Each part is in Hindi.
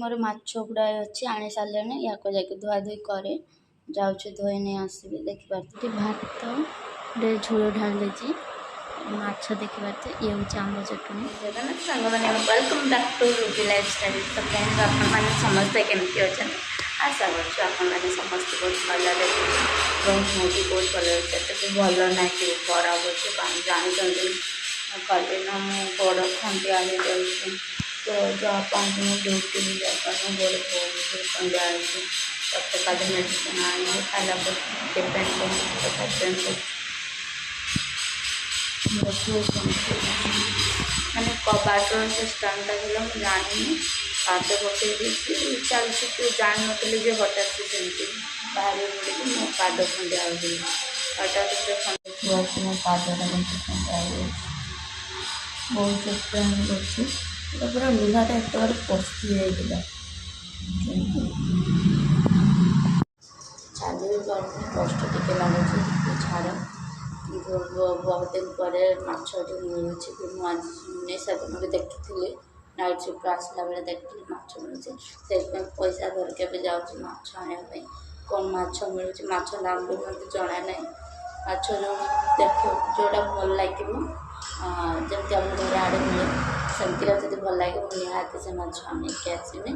मोर माछ गुड़ाए अच्छी आनी सारे या धुआ धुई करे जाऊँ धोई नहीं आसबि देखिए भात झोल ढाली माछ देखिए ये हूँ आम चटनी जगन्नाथ सांग मैंने welcome back to Ruby lifestyle. तो फ्रेंड्स आपने समस्ते केमती अच्छा आशा कर समस्त बहुत भल बहुत भी बहुत भल अच्छे भल ना कि खराब अच्छे जानते कल ना मुझे बड़ खंडिया हो जाए तो जहाँ पाँच ड्यूटी भी जापान बड़े बहुत खंडिया तब कल मेडिसिन आने खाला डिपेंड मैंने कबाटर जो स्टांडा मुझे जानी हाथ बसई चलती जान नी हठात से सेमती बाहर पड़ी मो पाद खंडिया हो हठात से मो पादटा खंडिया बहुत पेन कर पूरा लुहाटा एक बार पशि जाता चली कष्ट टे लगुच छाड़ बहुत दिन पर माछटी मिलूँ कि आज दिन भी देखी नाइट शिफ्ट आसला बेले देखी माछ मिलूँ से पैसा धरके जाऊँगी माछ आने कौन माछ मिलूँ माछ नाम भी मतलब जना ना माछ जो देख जोटा भल लगे जमी आम घर आड़े मिले सेमती जब भल लगे निहाती से माछ आनिक आसमी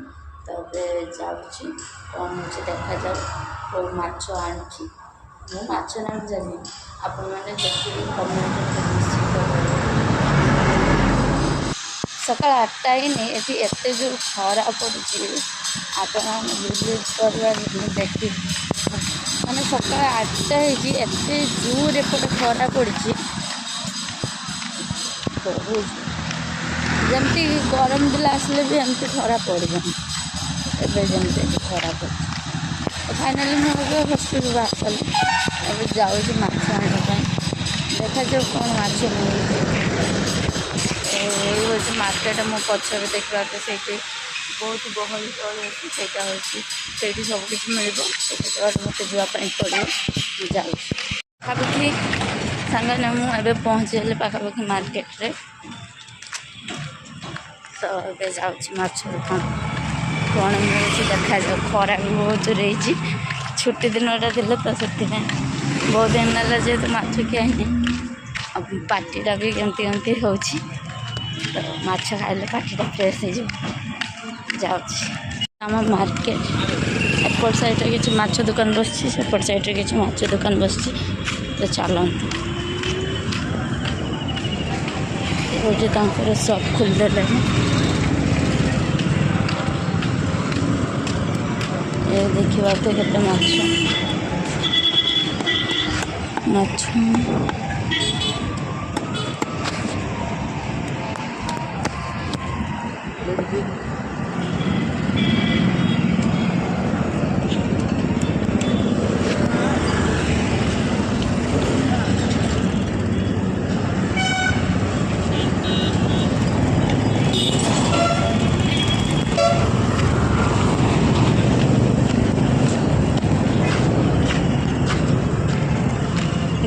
तब जाऊँगी कौन हो देखा जाऊ कौ माछ आनी मु माछ नाम जानी आपण मैंने देखिए कमेंट निश्चित सका 8टा ही नहीं ये एत जो खरा पड़ी आपण बिलीव देखी मैंने सका 8टा एत जोर एपटे खरा पड़ी बहुत जमती गरम दिल आसले भी एमती खरा पड़े एमती खरा पड़ी फाइनाली मुझे हॉस्पिटल बाहर कली अब जाऊँ माछ आने देखा जाऊ कौन माछ मिले हूँ मार्केट मो पचर देखा से बहुत गहली चल सेटा हूँ से सबकि मिल मत जावाई पड़ो जाऊँ पाखापाखि सांगने मुझे पहुँचीगली पाखापाखि मार्केट रे तो ये जाऊँ माछ दुकान कौन मिले देखा जाऊ खरा भी बहुत रही छुट्टी दिनटा थी तो से बहुत दिन ना जेहतु माछ खाई अब पार्टीटा भी कमती कमती हो तो माछ खाइले पार्टीटा फ्रेश हो जाऊँ मार्केट एपट साइड कि माछ दुकान बस सेपट साइड कि माछ दुकान बस तो चलते गोटे सब खोलदे ये देखा तो केते माछ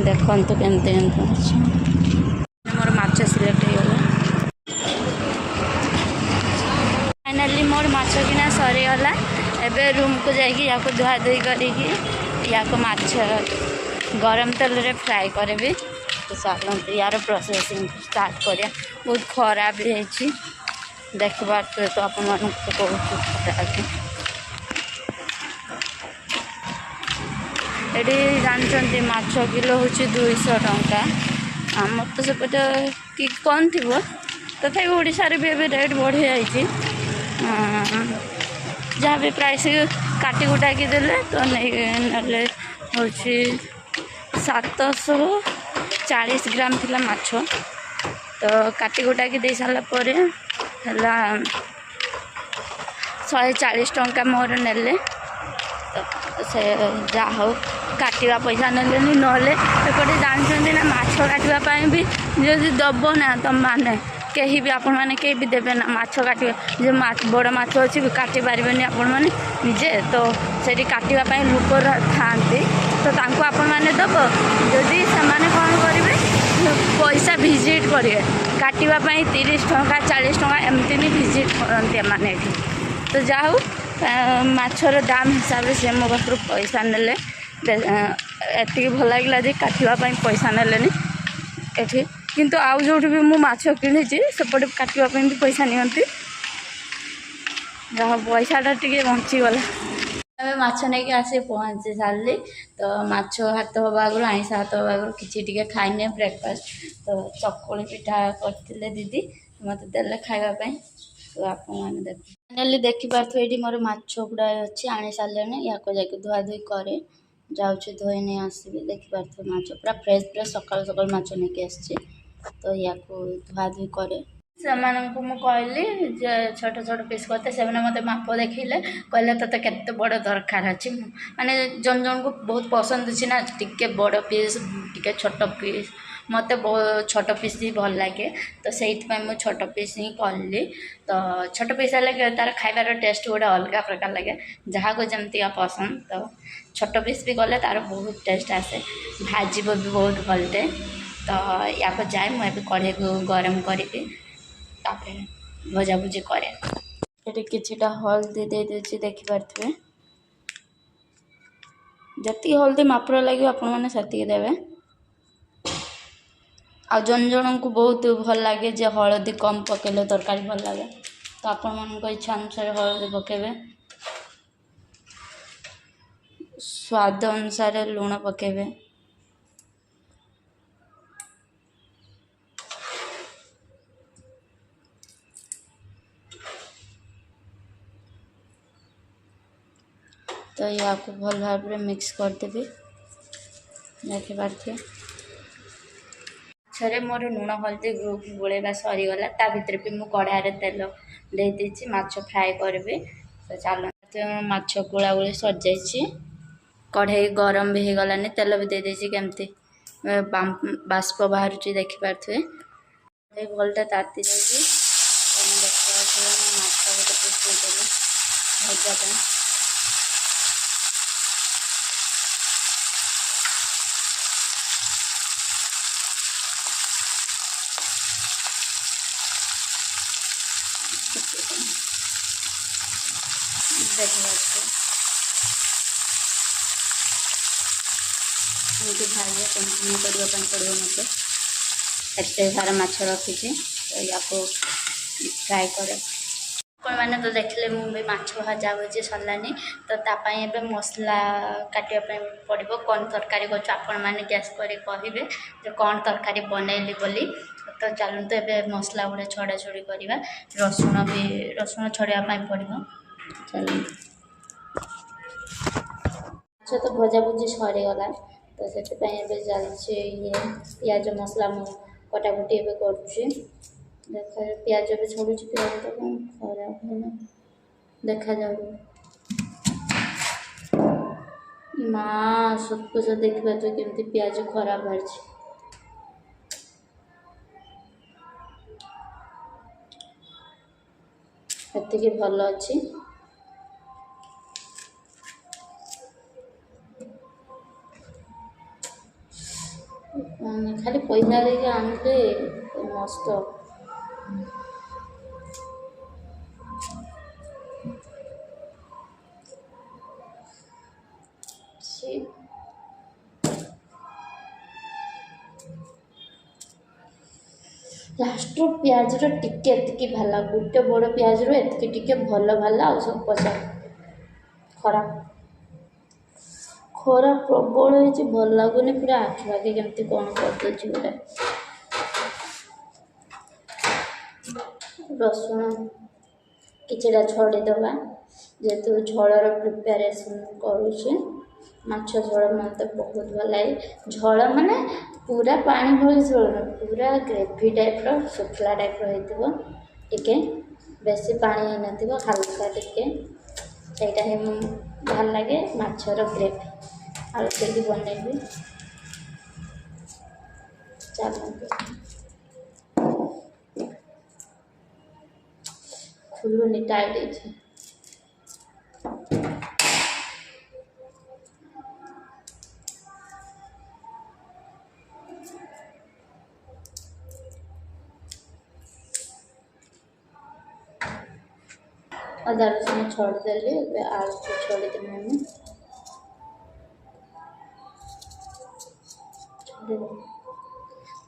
देखो तो केमती मोर माछ सिलेक्ट हो फाइनाली मोर माछ किना सरीगला एबे रूम को जाइए या धुआ धुई कर माछ गरम तेल रे फ्राए करेंगे तो चलते यार प्रोसेसिंग स्टार्ट करिया बहुत खराब भी है देखा तो आपण कहूँ ये जानते माछ किलो हूँ 200 टंका आम तो सेपटे कि कौन थी तथा ओडिशा रे भी रेट बढ़ी जाइए जहाँ भी प्राइस काटी कुटा की देले तो नहीं हूँ 740 ग्राम थिला माछ तो काटी कुटा की दे सारा पर 140 टंका मोर नेले तो से जा हो काटिया पैसा नेले नापटे जानते ना माछ काटापी भी जदि दब ना तुम मैंने कहीं भी आपण मैंने कहीं भी देवे ना माछ काटे जो बड़ माछ अच्छी भी काटी पारे आपण मैंने निजे तो से काटापी लोक था तो आपण मैंने दब जदि से कौन करेंगे पैसा भिजिट करेंगे काटापी 30 टंका 40 टंका एमती भी भिजिट करते मैंने तो जाऊ माछर दाम हिसाब से मो पाखु पैसा नेले एति भल लगे जे काटवाई पैसा नेलेनी एठी किंतु आउ जो भी मु माछ किणी सेपटे काटवाई भी पैसा नियंती जहाँ पैसाटा टे बंचीगला माछ नहीं आसी पहुँची सारे तो माछ हाथ हवा आगु आईस हाथ हवा आगु कि खाइने ब्रेकफास्ट तो चकुली पिठा करते दीदी मत देले खावाई तो आपने देख देखिपे ये मोर माछ गुड़ा अच्छी आनी सारे या जाके धुआ धुई करे जाऊँ धोई नहीं आसबि देखिपे माछ पूरा फ्रेश फ्रेश सकाल सकाल माछ नहीं आसी तो या धुआ धुई करे से कहली छोट छोट पीस करते से मत माप देखले कहले तो केते बड़ दरकार अच्छी माने जन जन को बहुत पसंद अच्छी ना टिके बड़ पीस टिके छोट पीस मत छोट पीस ही भल लगे तो से मुझे छोट पीस ही कहली तो छोट पीस है तार खाइबार टेस्ट गोटे अलग प्रकार लगे जहाँ को जमती पसंद तो छोट पीस भी गले तार बहुत टेस्ट आसे भाजी भी बहुत भलटे तो या जाए मुझे कढ़े को गरम करके भजा भुजी करे किछिटा हल्दी दे देछि देखिपे जति हल्दी मापर लगे आपण मैंने सेतिक देवे आ जन जन को बहुत भल लगे जे हल्दी कम पकेले तरकारी भल लगे तो आपण मन इच्छा अनुसार हल्दी पकेबे स्वाद अनुसार लुण पकेबे तो या को भल भाव में मिक्स करदेवी देखिपे छे मोर लुण हल्दी गोलेबा सरीगला ता भितर भी मु कढ़ाई तेल दे देछि माछ फ्राए करबे तो चलो माछ गोला गोली सर जाइछि कढ़ाई गरम भी हो गलानी तेल भी दे देछि केमती बाष्प बाहर देखिपे भलटा ताती जाइए माछ गोटे पीस भजा देखिए भाई कंटिन्यू करने पड़ो मत एत सारा माछ रखी तो या फ्राए करे मैंने तो देखले मुझे माछ भजा भुजी सरलानी तो तापाई एबे मसला काटिया पड़ो कौन तरकारी कर आपण मैंने गैस कर कहे जो कौन तरकारी बनैली बोली तो चलते एबे मसला गुड़ा छड़ा छड़ी करवा रसुण छड़ाई पड़ो चलो माछ तो भजा भुजी सरीगला तो से चलছে ये पियाज मसला मु कटाकुटी ए देखा पियाज भी छोड़ू पियाज तो कौन खराब है देखा जाऊ माँ सबको सब देखा तो केमती पियाज खराब बाहर एति भल अच्छी खाली पैसा देके आनते मस्त लास्ट पियाज टिके एति भाला गोटे बड़ पियाज टिके भल भाला आ सब पचा खराब खरा प्रबल है भल लगुनि पूरा आखि पाखे केमती कौन कर गोटे रसुण किछटा छड़ीदबा जेहेतु झोलर प्रिपेरेसन करुचे माछ झोल मत बहुत भल लगे झोल माने पूरा पानी भली झोल पूरा ग्रेवी टाइप सुखला टाइप टे बेसी पानी न हल्का टे सहीटा ही भल लगे माछर ग्रेवी आलू देगी बनैबी चलते खुलुनी टाइट है अदा रसुण छड़देली आलू को छड़देवी आम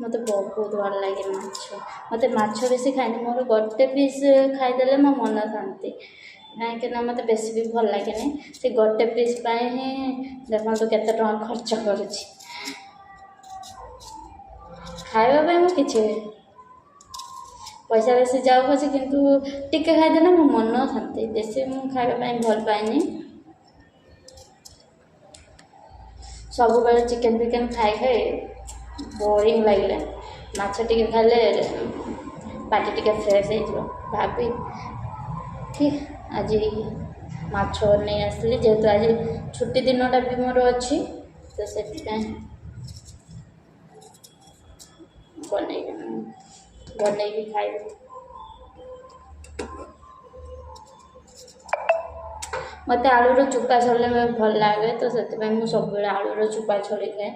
मत बहुत भल लगे माछ मत माछ बेसी खाए मोर गोटे पीस खाईदे मो मन शांति कहीं मत बेस भी भल लगे से गोटे पीस ही देखो के खर्च करुच्ची खावाई मुझे कि पैसा बेसी जाऊ पचे किंतु टिके खाईदेना मो मन शांति बेसी मुझे खावाई भल पाएनि सब बेले चिकेन फिकेन खाई खाई बोरिंग लगे माछ टे खाले पार्टी टे फ्रेश हो भाभी ठीक आज माछ नहीं आसली जेहेतु आज छुट्टी दिनटा भी मोर अच्छी तो से बन खाई मत आलूर चुपा छड़े भल लगे तो से सब आलूर चुपा छड़ी खाए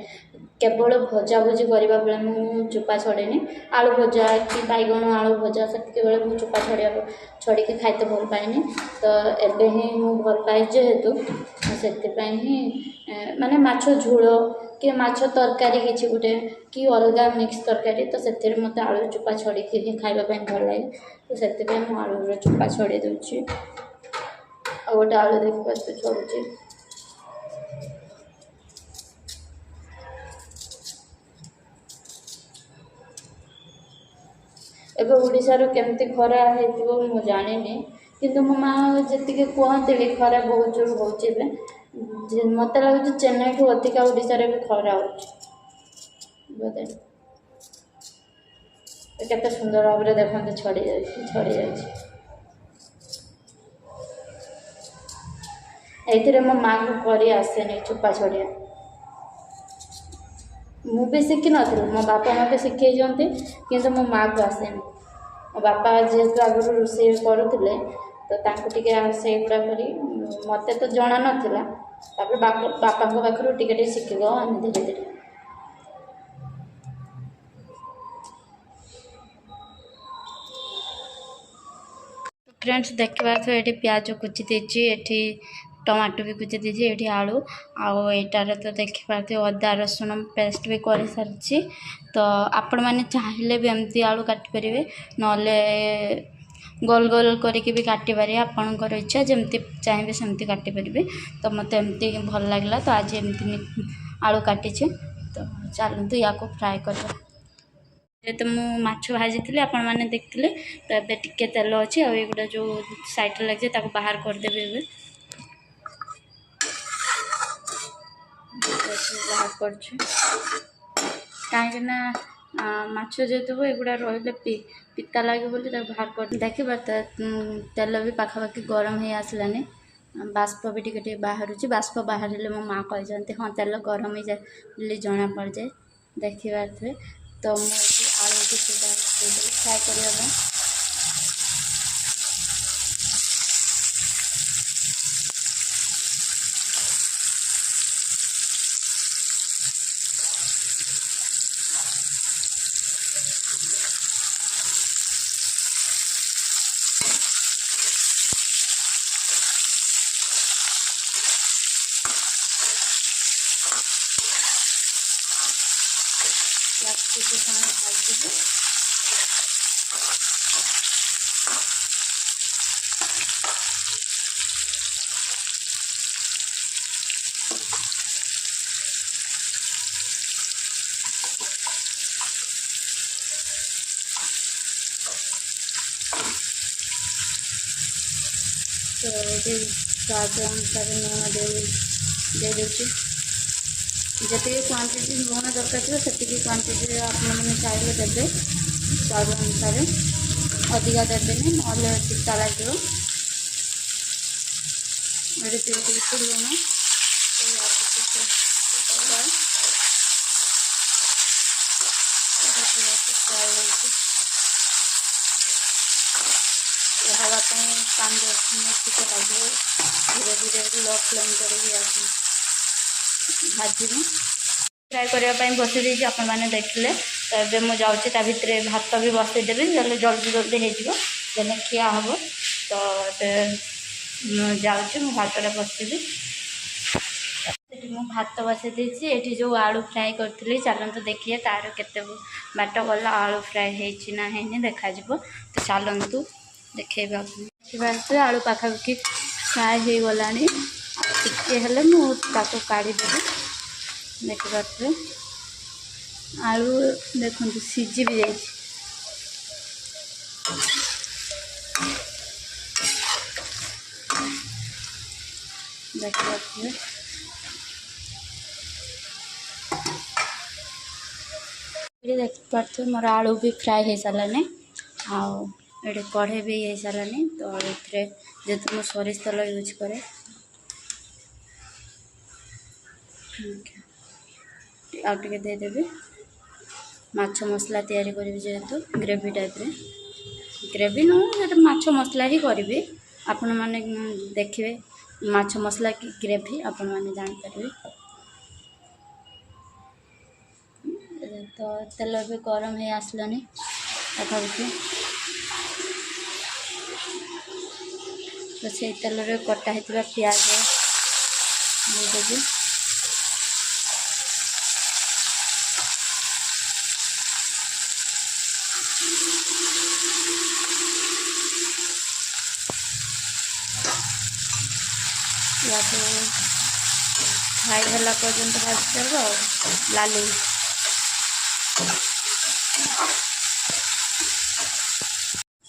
केवल भजा भुजी करने बेले मुझे चुपा छड़ेनि आलू भजा कि बैगण आलू भजा से मुझे चुपा छड़ी खाते भल पाएनि तो एबे ही मुझे भल पाए जेहेतु से माने माछ झोल कि माछ तरकारी किसी गोटे कि अलग मिक्स तरकारी तो से मत आलू चुपा छड़ी खावाई भल लगे तो से आलूर चुपा छड़ी दूसरी आ गोटे आलू देखते छड़ुची एबे ओडिशार केमती खरा हेतिबो मु जानिनी किंतु मो माँ जी कहते खरा बहुत जोर हो मत लगे चेन्नई ठू अधिका ओडिशा भी खरा हो केते सुंदर भाव देखते छड़ी जा मो माँ को करी आसेनी चुपा छड़िया मुझे शिखी नी मो बापा मत शिखे किंतु मो माँ को आसेनी मो बापा जेहेतु आगुरी रोषे करुले तो टे से गुड़ा कर मत तो जना नाला बापा पाखर टे शिखिगो आम धीरे धीरे फ्रेंड्स देखा तो ये प्याज कुची देती ये टमाटो भी कुची देती ये आलू आईटार तो देखिए अदा रसुण पेस्ट भी कर सारी तो आपण मैंने चाहिए भी एमती आलू काटिपर नले गोल गोल करके भी काटिपारे आपणकर इच्छा जमती चाहिए सेमती काटिपारे तो मत एमती भल लगला तो आज एमती आलू काटी तो चलते या फ्राए कर तो मुझे माछ भाजी थी आपण मैंने देखते तो ये टिके तेल अच्छी आगुड़ा जो साइड लगे बाहर करदेवी बाहर कर कहीं माछ जेहेतु एगुड़ा रही पिता लगे बोली बाहर कर देखा तेल भी पाखापाखि गरम हो आसलानी बाष्प भी टे बाहर बाष्प बाहर मो माँ कहते हाँ तेल गरम हो जाए जना पड़ जाए देखा थे तो मुझे आलू की फ्राए करने किसी समय भाज दीजिए तो ये स्वाद अनुसार लुण दे देती जी क्वांटिटी लुण दरकार थी से क्वांटिटी आपने चाहिए देते स्वाद अनुसार अधिका देवेनि ना पिता लगे लुण हाँपाई 5-10 मिनट टे लगे धीरे धीरे लो फ्लेम कर भाजी फ्राए करने बसई देती आपण मैंने देखिले तो ये मुझे जाऊँगी भितर भात भी बसईदेवी जल्दी जल्दी हो खिया हम तो जाऊँ मु भातटा बसैली भात बसई देती ये जो आलू फ्राए करी चलते देखिए तार केते बाट गला आलू फ्राए होना है देखा तो चलतु देखा देखिए आलू पाखापाखि फ्राए हो गला टे हेल्ले मुझे काढ़ीदेवी देखिए आलू देखो सीझी भी जाए देखिए देख पार्थ मोर आलू भी फ्राए हो सारानी आड़े कढ़े भी हो सारानी तो ये जेहतु मुझे सोरिष तेल यूज करे आगे देदेवी माछ मसला तैयारी करी जेहेतु ग्रेवी टाइप रे ग्रेवी नु माछ मसला ही करी आपण मैंने देखिए माछ मसला की ग्रेवी आपण मैंने जानीपर तो तेल भी गरम हो आसलानी पाखापाखि तो से तेल रे कटा होता प्याज देदेवी या तो फ्राई होला पर्यंत भाज कर लाली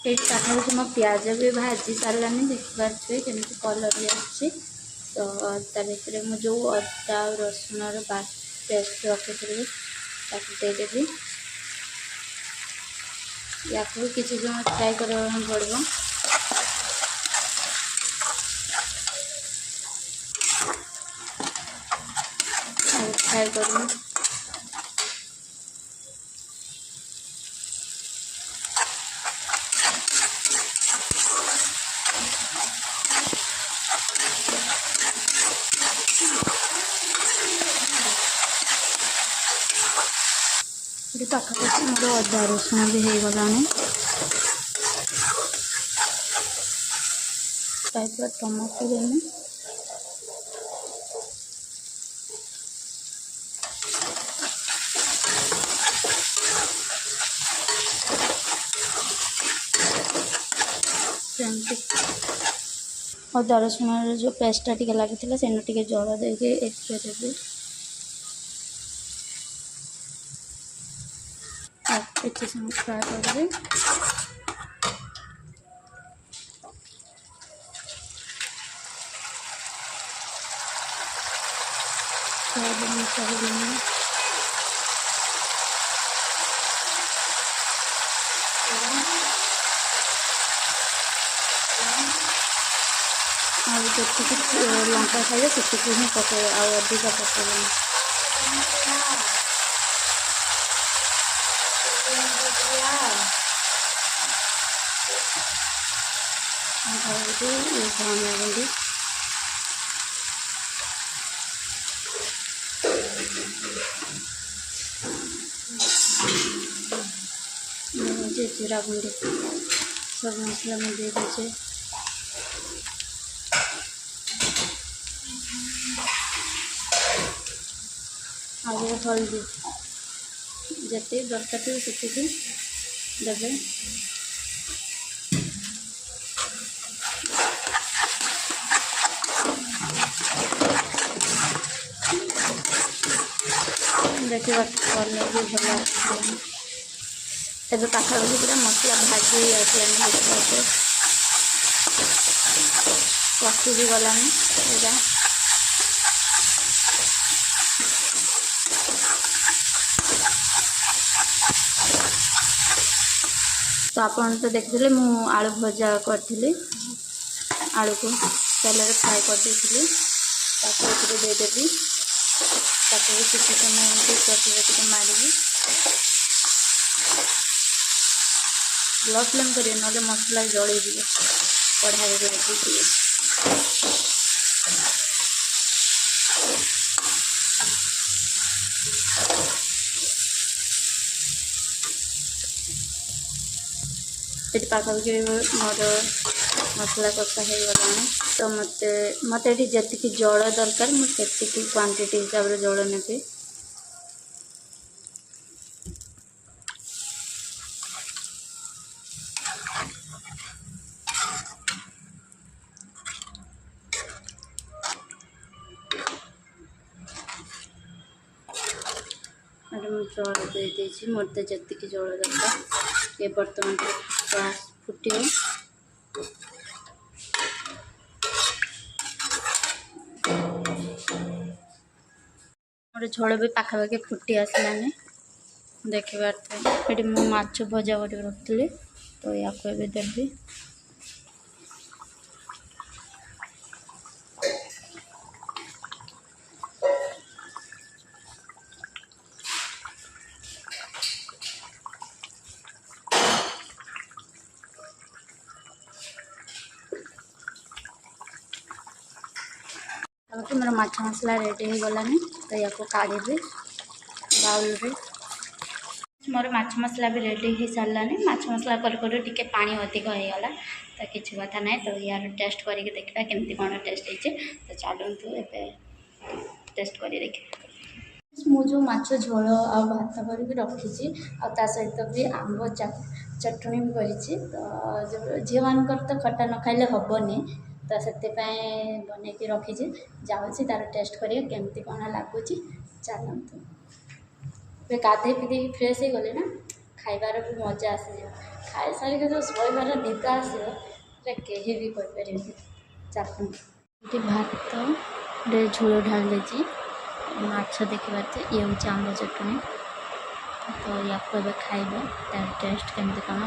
पाखापाखि मो प्याज भी भाजी सारानी देखिपे केमी कलर भी अच्छी तो भर मुझे जो अदा रसुण पेस्ट रखी देदेवी या किसी समय फ्राए करने पड़ो फ्राए करूँ पाखापाखि मोर अदा रसुण भी हो गला टमाटो देनी अदा रसुण जो पेस्टा टी लगी से जल देके देवी किसी समय फ्राए करेंगे जी लंका खाइए से ही पके अधिका पकेबनी धनिया गुंडी जीरा गुंडी सब मसला में दे दीजिए आगे हल्दी जिते दरकार थे से देवे देखिए कलर भी भल एवं पाखापाखि पूरा मसला भाजी आसलानी देखिए कषि भी गलानी पूरा तो आप तो देखिए मु आलू भजा करी आलू को तेल फ्राए कर देदेवी किसी समय चटनी मारिकी लो फ्लेम करें ना मसला जल कढ़ाई पाखापाखि मोर मसला कषा हो गलानी तो मत ये जी जल दरकार मुझे क्वांटिटी हिसाब से जल नेबी। जल दे मत जी जल दरकार ये बर्तमान फुट मोर झोल भी पाखापाखि फुटी आसलानी देखिए ये मुझे माछ भजा कर रखी तो या देवी। मोर माछ मसला रेडी हो गलानी तो या काढ़ी बाउल रे। मोर माछ मसला भी रेडी हो सारानी माछ मसला कर टिके पानी अधिक हो गला तो किसी कथा ना तो यार टेस्ट करके देखा केमती कौन टेस्ट होती तो चलतु ए टेस्ट कर देखिए। मु जो माछ झोल आ भात कर रखी सहित भी आंब चटनी भी करी तो झील मान तो खट्टा न खाइले हेनी तो से बन रखी जाऊँगी तार टेस्ट करें केमती कौन लगुच चलतु। गाधे पीधे फ्रेश हो गले ना खाइबार भी मजा आस खाई सारिक जो शोबार निद आस कहीं भी कहीपर चलते भात झोल ढाल देती माछ देखा ये हूँ आंब चटनी तो या खाइब तार टेस्ट केमती कौन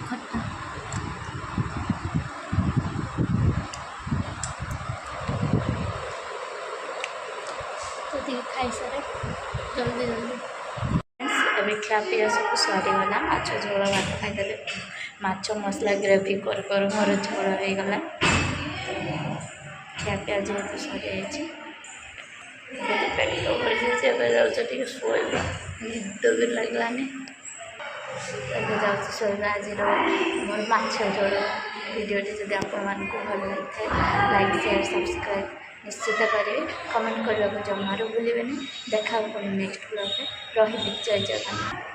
खट्टा तो खाई सारे जल्दी जल्दी अभी खा पीवा सब सरीगला माछ झोल भात खाईदे माछ मसला ग्रेवी कर मोर झोल हो गला खा पिया जेहतु सरी पेट तो भरी जाऊँ शोबा निद भी लगलानी शोबा आज मोर माछ झोल भिडियोटी जब आपण भल लगी लाइक शेयर सब्सक्राइब निश्चित करेंगे कमेंट करने को जमारू भूलें। देखा पुणी नेक्स्ट ब्लॉग में रही जय जगन्नाथ।